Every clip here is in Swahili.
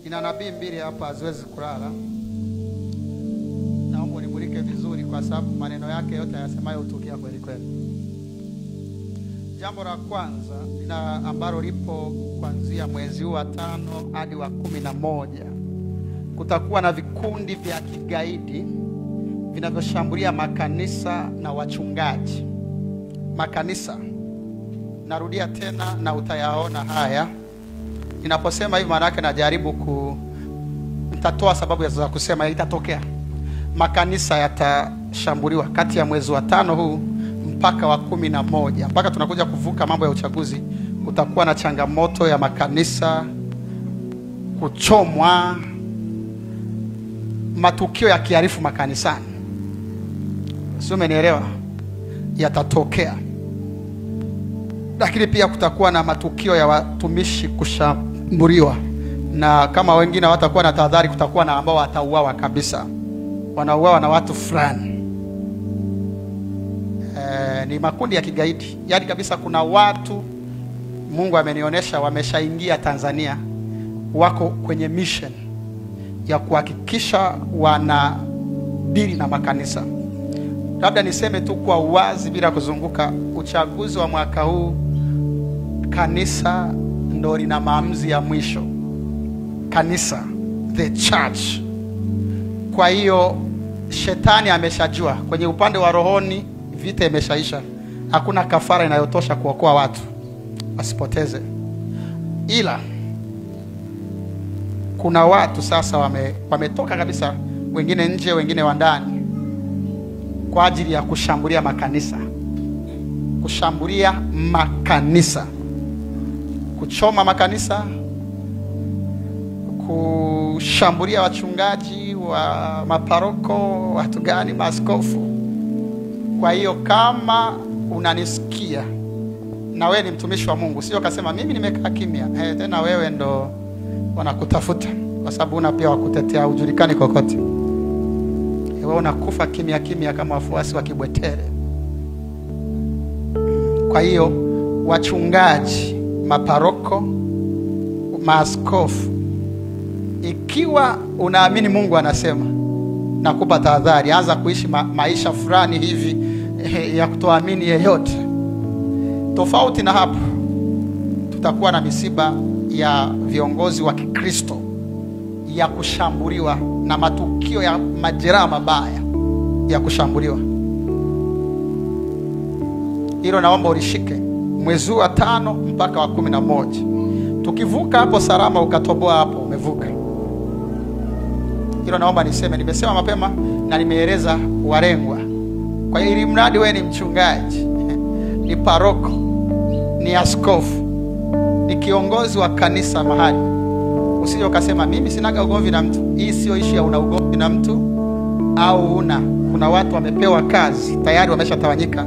Nina nabii mbili hapa haziwezi kulala. Naomba unimulike vizuri kwa sababu maneno yake yote yasemayo hutukia kweli kweli. Jambo la kwanza na ambalo lipo kuanzia mwezi wa 5 hadi wa 11, kutakuwa na vikundi vya kigaidi vinavyoshambulia makanisa na wachungaji. Makanisa, narudia tena na utayaona haya. Ninaposema hivi maana yake najaribu nitatoa sababu za kusema itatokea. Makanisa yatashambuliwa kati ya mwezi wa 5 huu mpaka wa 11, mpaka tunakuja kuvuka mambo ya uchaguzi. Kutakuwa na changamoto ya makanisa kuchomwa, matukio ya kiarifu makanisani. Sio, umenielewa? Yatatokea. Lakini pia kutakuwa na matukio ya watumishi kushambuliwa, na kama wengine watakuwa na tahadhari, kutakuwa na ambao watauawa kabisa. Wanauawa na watu fulani. Ni makundi ya kigaidi. Yaani kabisa kuna watu Mungu amenionyesha wameshaingia Tanzania, wako kwenye mission ya kuhakikisha wana dili na makanisa. Labda niseme tu kwa uwazi bila kuzunguka, uchaguzi wa mwaka huu kanisa ndo lina maamuzi ya mwisho. Kanisa, the church. Kwa hiyo shetani ameshajua kwenye upande wa rohoni vita imeshaisha. Hakuna kafara inayotosha kuokoa watu wasipoteze. Ila kuna watu sasa wametoka kabisa, wengine nje, wengine wa ndani, kwa ajili ya kushambulia makanisa. Kushambulia makanisa, kuchoma makanisa, kushambulia wachungaji wa maparoko, watu gani, maaskofu. Kwa hiyo kama unanisikia na wewe ni mtumishi wa Mungu, sio kasema mimi nimekaa kimya, tena wewe ndo wanakutafuta, kwa sababu una pia wakutetea, hujulikani kokote. Wewe unakufa kimya kimya kama wafuasi wa Kibwetere. Kwa hiyo wachungaji, maparoko, maaskofu, ikiwa unaamini Mungu anasema, nakupa tahadhari, anza kuishi maisha fulani hivi ya kutoamini yeyote. Tofauti na hapo, tutakuwa na misiba ya viongozi wa Kikristo ya kushambuliwa na matukio ya majeraha mabaya ya kushambuliwa. Hilo naomba ulishike, mwezi wa 5 mpaka wa 11. Tukivuka hapo salama, ukatoboa hapo, umevuka. Hilo naomba niseme, nimesema mapema na nimeeleza walengwa. Kwa hiyo ili mradi wewe ni mchungaji, ni paroko, ni askofu, ni kiongozi wa kanisa mahali, usije ukasema mimi sinaga ugomvi na mtu. Hii sio issue ya una ugomvi na mtu au una. Kuna watu wamepewa kazi tayari, wameshatawanyika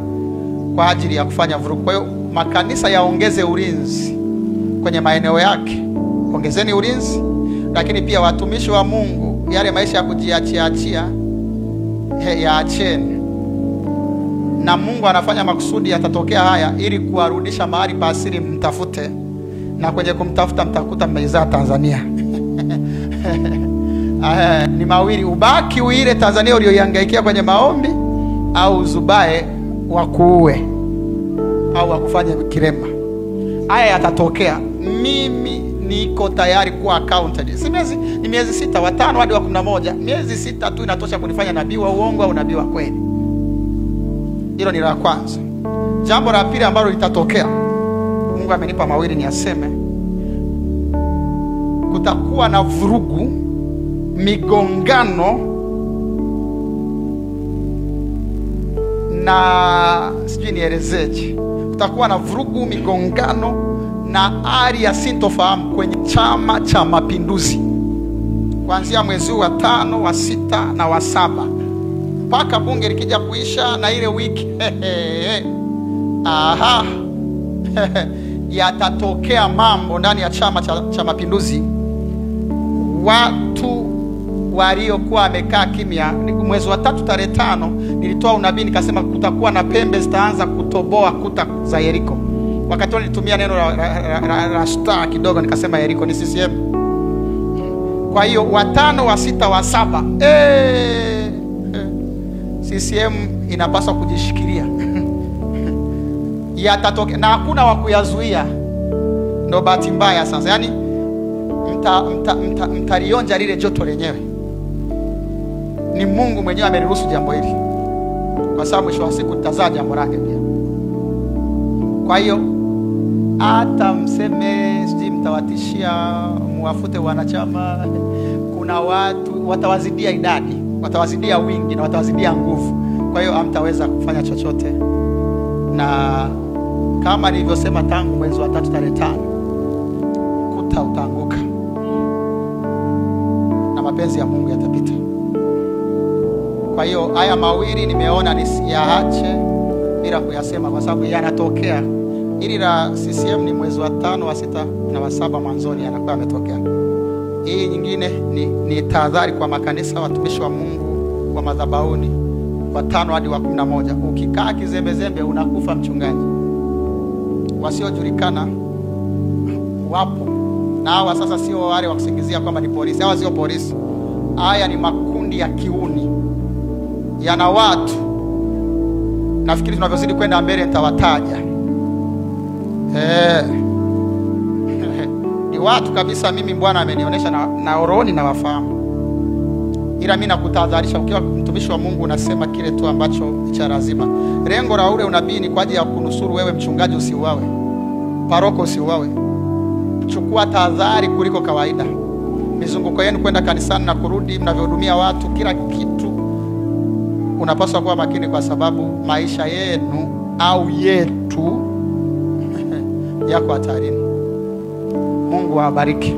kwa ajili ya kufanya vurugu. Kwa hiyo makanisa yaongeze ulinzi kwenye maeneo yake. Ongezeni ulinzi. Lakini pia watumishi wa Mungu, yale maisha ya kujiachia yaacheni. Na Mungu anafanya makusudi yatatokea haya ili kuwarudisha mahali pa asili, mtafute. Na kwenye kumtafuta mtakuta mmeizaa Tanzania. Ni mawili, ubaki uile Tanzania uliyoihangaikia kwenye maombi, au uzubae wakuue au wakufanye kirema. Haya yatatokea. Mimi niko tayari kuwa accounted. Si ni miezi 6, wa 5 hadi wa 11. Miezi 6 tu inatosha kunifanya nabii wa uongo au nabii wa kweli. Hilo ni la kwanza. Jambo la pili ambalo litatokea, Mungu amenipa mawili niaseme. Kutakuwa na vurugu, migongano na sijui nielezeje. Kutakuwa na vurugu, migongano na hali ya sintofahamu kwenye Chama cha Mapinduzi kuanzia mwezi wa 5, wa 6 na wa 7 mpaka bunge likija kuisha na ile wiki. Yatatokea mambo ndani ya Chama cha Mapinduzi. Watu waliokuwa wamekaa kimya, mwezi wa 3 tarehe 5 nilitoa unabii nikasema kutakuwa na pembe zitaanza kutoboa kuta za Yeriko. Wakati nilitumia neno la star kidogo, nikasema Yeriko ni CCM. Kwa hiyo 5, 6, 7 CCM inapaswa kujishikilia. Yatatokea na hakuna wa kuyazuia. Ndio bahati mbaya sasa. Yaani mtalionja lile joto lenyewe. Ni Mungu mwenyewe ameruhusu jambo hili. Kwa sababu mwisho wa siku tutazaa jambo lake pia. Kwa hiyo hata mseme siji mtawatishia muwafute wanachama, kuna watu watawazidia idadi, watawazidia wingi na watawazidia nguvu. Kwa hiyo hamtaweza kufanya chochote. Na kama nilivyosema tangu mwezi wa 3 tarehe 5, kuta utaanguka na mapenzi ya Mungu yatapita. Kwa hiyo haya mawili nimeona nisiyaache bila kuyasema kwa sababu yanatokea. Ili la CCM ni mwezi wa 5, wa 6 na wa 7 mwanzoni yanakuwa yametokea. Hii nyingine ni tahadhari kwa makanisa, watumishi wa Mungu wa madhabahuni, wa 5 hadi wa 11. Ukikaa kizembezembe unakufa mchungaji. Wasiojulikana wapo. Na hawa sasa sio wale wa kusingizia kwamba ni polisi. Hawa sio polisi. Haya ni makundi ya kiuni. Yana watu. Nafikiri tunavyozidi kwenda mbele nitawataja. Ni watu kabisa mimi Bwana amenionyesha na oroni na wafahamu. Ila mimi nakutahadharisha, ukiwa mtumishi wa Mungu unasema kile tu ambacho cha lazima. Lengo la ule unabii ni kwa ajili ya kunusuru wewe mchungaji usiuawe. Paroko usiuawe. Chukua tahadhari kuliko kawaida. Mizunguko yenu kwenda kanisani na kurudi, mnavyohudumia watu, kila kitu unapaswa kuwa makini kwa sababu maisha yenu au yetu yako hatarini. Mungu awabariki.